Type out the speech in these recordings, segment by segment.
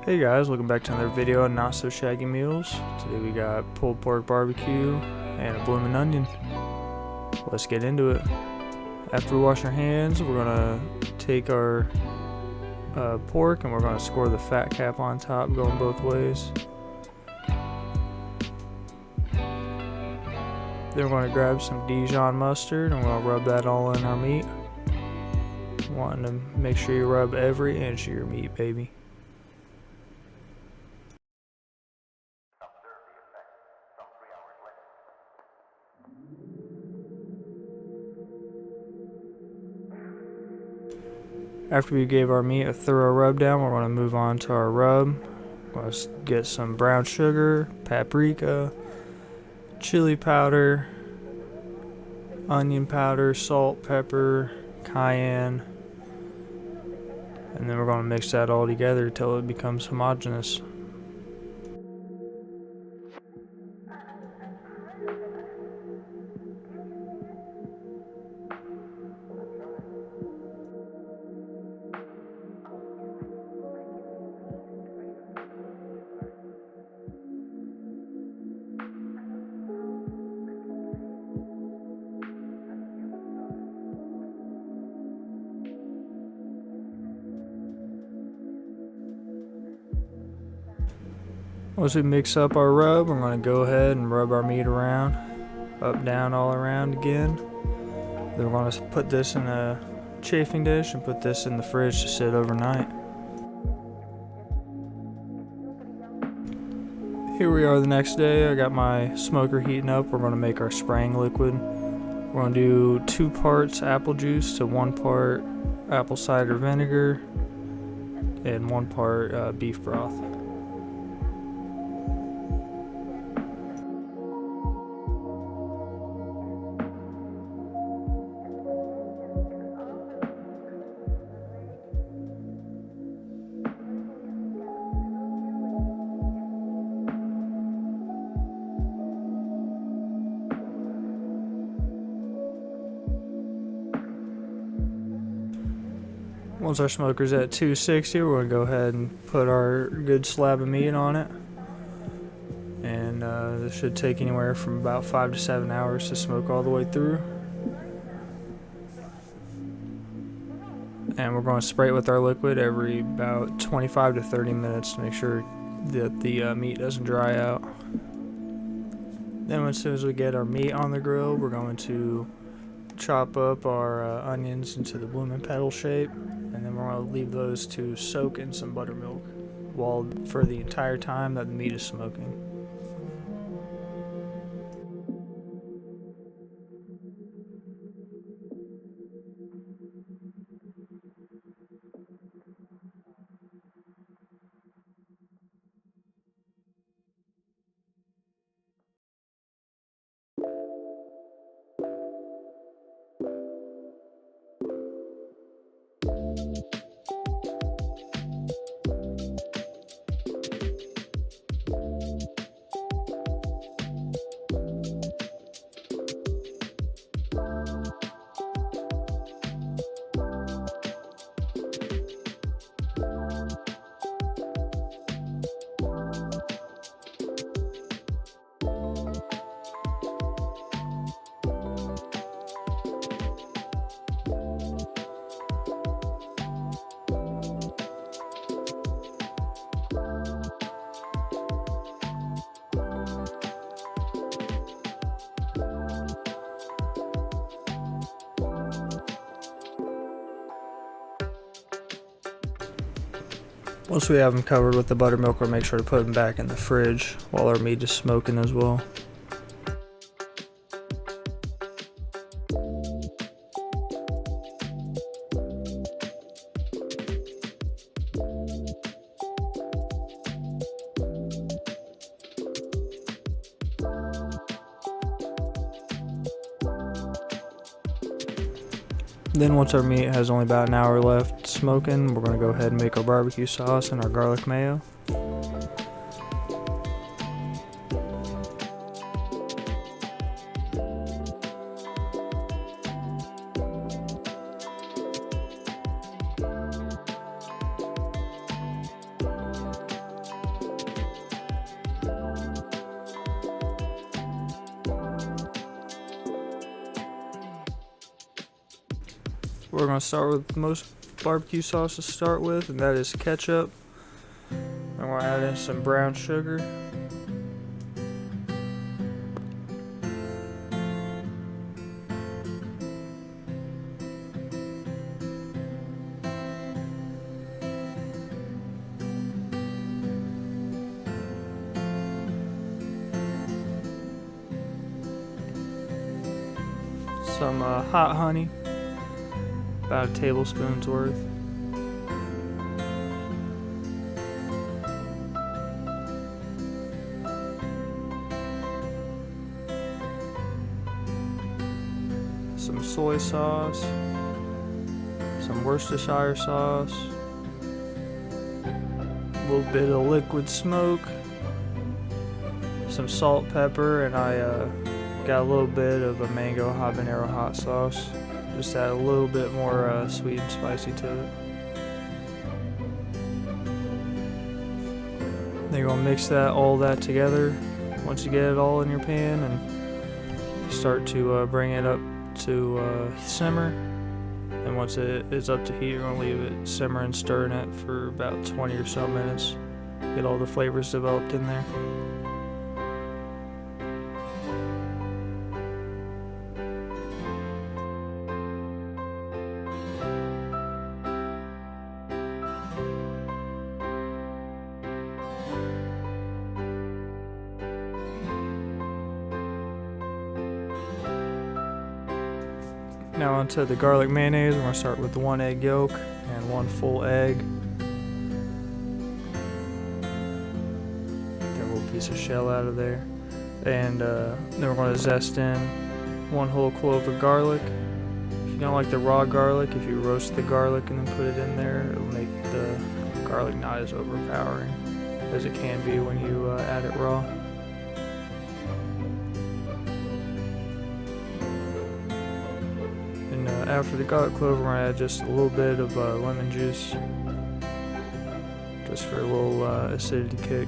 Hey guys, welcome back to another video on Not So Shaggy Meals. Today we got pulled pork barbecue and a bloomin' onion. Let's get into it. After we wash our hands, we're gonna take our pork and we're gonna score the fat cap on top, going both ways. Then we're gonna grab some Dijon mustard and we're gonna rub that all in our meat. Wanting to make sure you rub every inch of your meat, baby. After we gave our meat a thorough rub down, we're going to move on to our rub. We're going to get some brown sugar, paprika, chili powder, onion powder, salt, pepper, cayenne, and then we're going to mix that all together until it becomes homogeneous. Once we mix up our rub, we're going to go ahead and rub our meat around, up, down, all around again. Then we're going to put this in a chafing dish and put this in the fridge to sit overnight. Here we are the next day. I got my smoker heating up. We're going to make our spraying liquid. We're going to do 2 parts apple juice to 1 part apple cider vinegar and 1 part beef broth. Once our smoker's at 260, we're going to go ahead and put our good slab of meat on it. And this should take anywhere from about 5 to 7 hours to smoke all the way through. And we're going to spray it with our liquid every about 25 to 30 minutes to make sure that the meat doesn't dry out. Then as soon as we get our meat on the grill, we're going to chop up our onions into the bloomin' petal shape, and then we're going to leave those to soak in some buttermilk for the entire time that the meat is smoking. Once we have them covered with the buttermilk, we'll make sure to put them back in the fridge while our meat is smoking as well. Then once our meat has only about an hour left smoking, we're going to go ahead and make our barbecue sauce and our garlic mayo. We're going to start with most barbecue sauce to start with, and that is ketchup. And we're going to add in some brown sugar. Some hot honey, about a tablespoon's worth. Some soy sauce, some Worcestershire sauce, a little bit of liquid smoke, some salt, pepper, and I got a little bit of a mango habanero hot sauce. Just add a little bit more sweet and spicy to it. Then you're gonna mix all that together. Once you get it all in your pan, and you start to bring it up to simmer. And once it is up to heat, you're gonna leave it simmer and stirring it for about 20 or so minutes. Get all the flavors developed in there. Now onto the garlic mayonnaise. We're going to start with 1 egg yolk and 1 full egg. Get a little piece of shell out of there. And then we're going to zest in 1 whole clove of garlic. If you don't like the raw garlic, if you roast the garlic and then put it in there, it'll make the garlic not as overpowering as it can be when you add it raw. After the garlic clove, we're going to add just a little bit of lemon juice, just for a little acidity kick.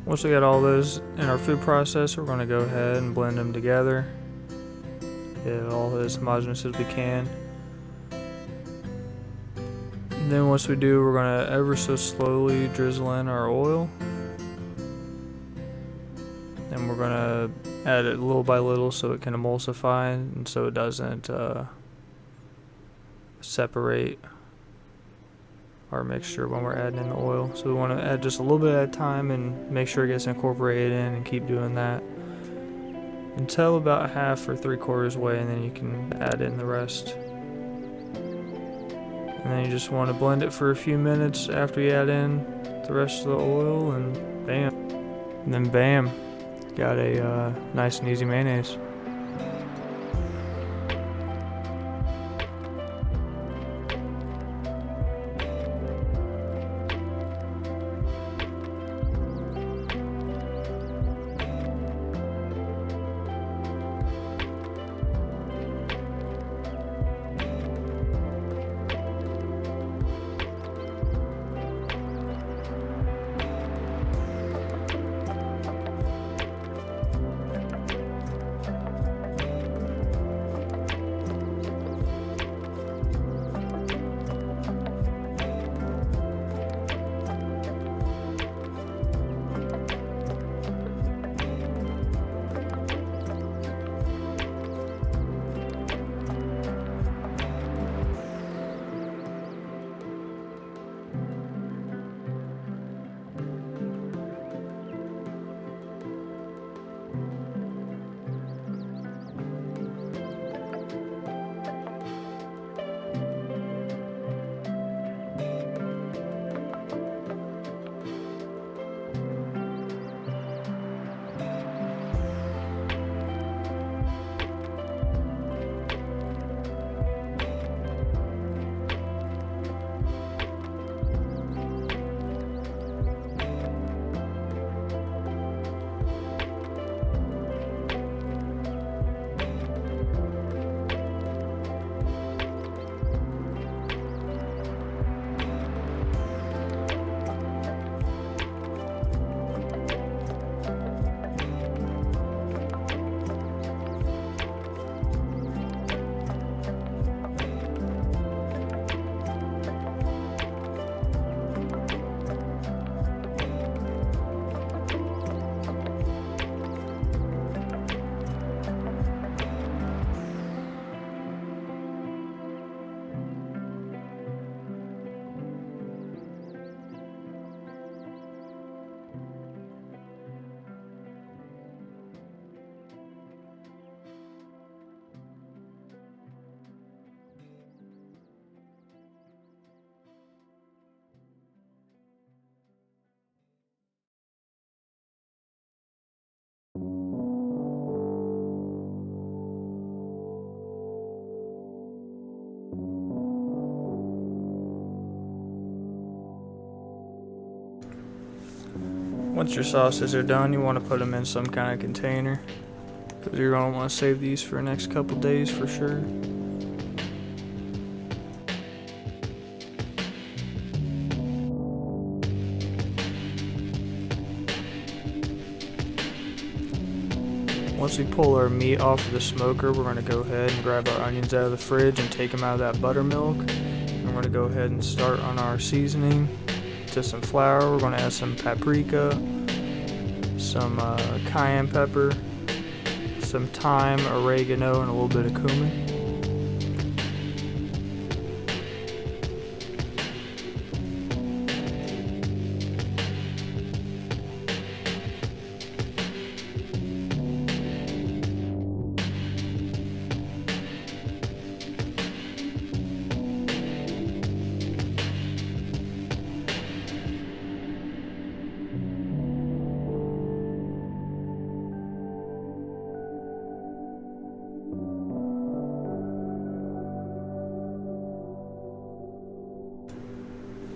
Once we got all those in our food processor, we're going to go ahead and blend them together. Get it all as homogeneous as we can. And then once we do, we're going to ever so slowly drizzle in our oil. And we're going to add it little by little so it can emulsify and so it doesn't separate our mixture when we're adding in the oil. So we want to add just a little bit at a time and make sure it gets incorporated in, and keep doing that until about half or 3/4 way, and then you can add in the rest. And then you just want to blend it for a few minutes after you add in the rest of the oil, and bam. And then bam, got a nice and easy mayonnaise. Once your sauces are done, you want to put them in some kind of container, because you're going to want to save these for the next couple days for sure. Once we pull our meat off of the smoker, we're going to go ahead and grab our onions out of the fridge and take them out of that buttermilk. We're going to go ahead and start on our seasoning. To some flour, we're going to add some paprika, some cayenne pepper, some thyme, oregano, and a little bit of cumin.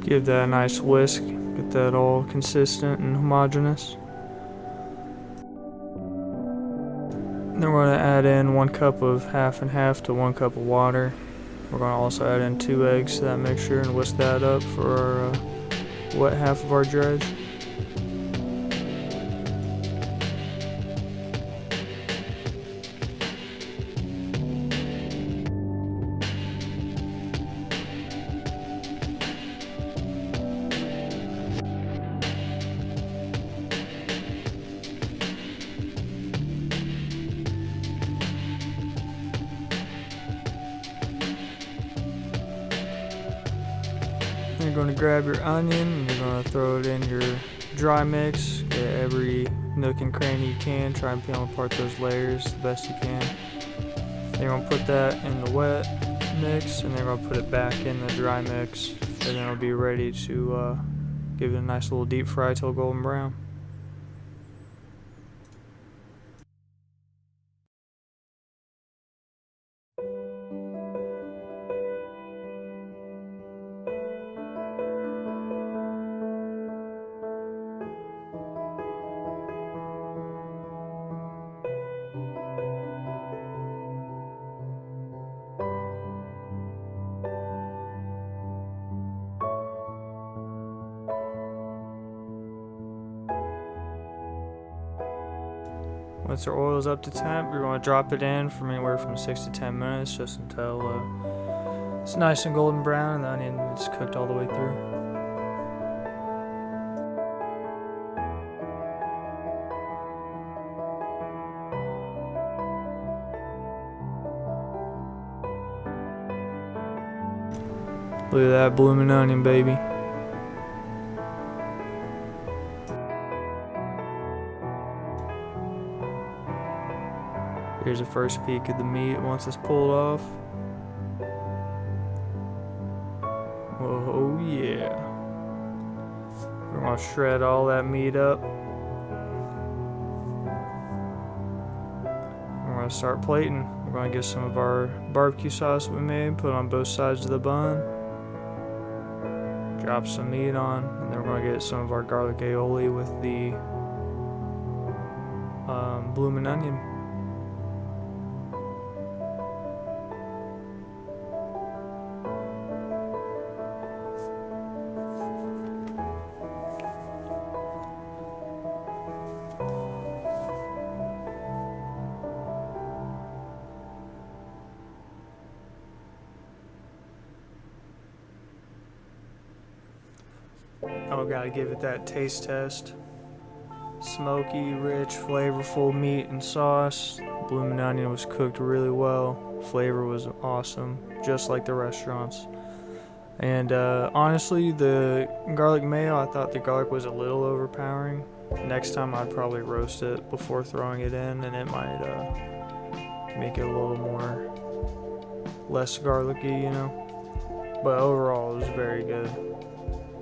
Give that a nice whisk, get that all consistent and homogeneous. Then we're going to add in 1 cup of half and half to 1 cup of water. We're going to also add in 2 eggs to that mixture and whisk that up for our wet half of our dredge. You're going to grab your onion and you're going to throw it in your dry mix. Get every nook and cranny you can. Try and peel apart those layers the best you can. Then you're going to put that in the wet mix and then you're going to put it back in the dry mix. And then it'll be ready to give it a nice little deep fry till golden brown. Once our oil is up to temp, you're going to drop it in from anywhere from 6 to 10 minutes, just until it's nice and golden brown and the onion is cooked all the way through. Look at that blooming onion, baby. Here's a first peek of the meat once it's pulled off. Oh yeah. We're gonna shred all that meat up. We're gonna start plating. We're gonna get some of our barbecue sauce we made, put it on both sides of the bun. Drop some meat on, and then we're gonna get some of our garlic aioli with the blooming onion. Oh, gotta give it that taste test. Smoky, rich, flavorful meat and sauce. Blooming onion was cooked really well. Flavor was awesome, just like the restaurants. And honestly, the garlic mayo, I thought the garlic was a little overpowering. Next time I'd probably roast it before throwing it in, and it might make it a little more less garlicky, you know. But overall, it was very good.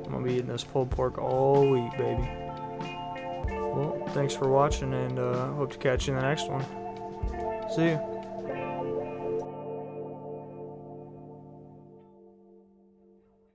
I'm gonna be eating this pulled pork all week, baby. Well, thanks for watching, and hope to catch you in the next one. See ya.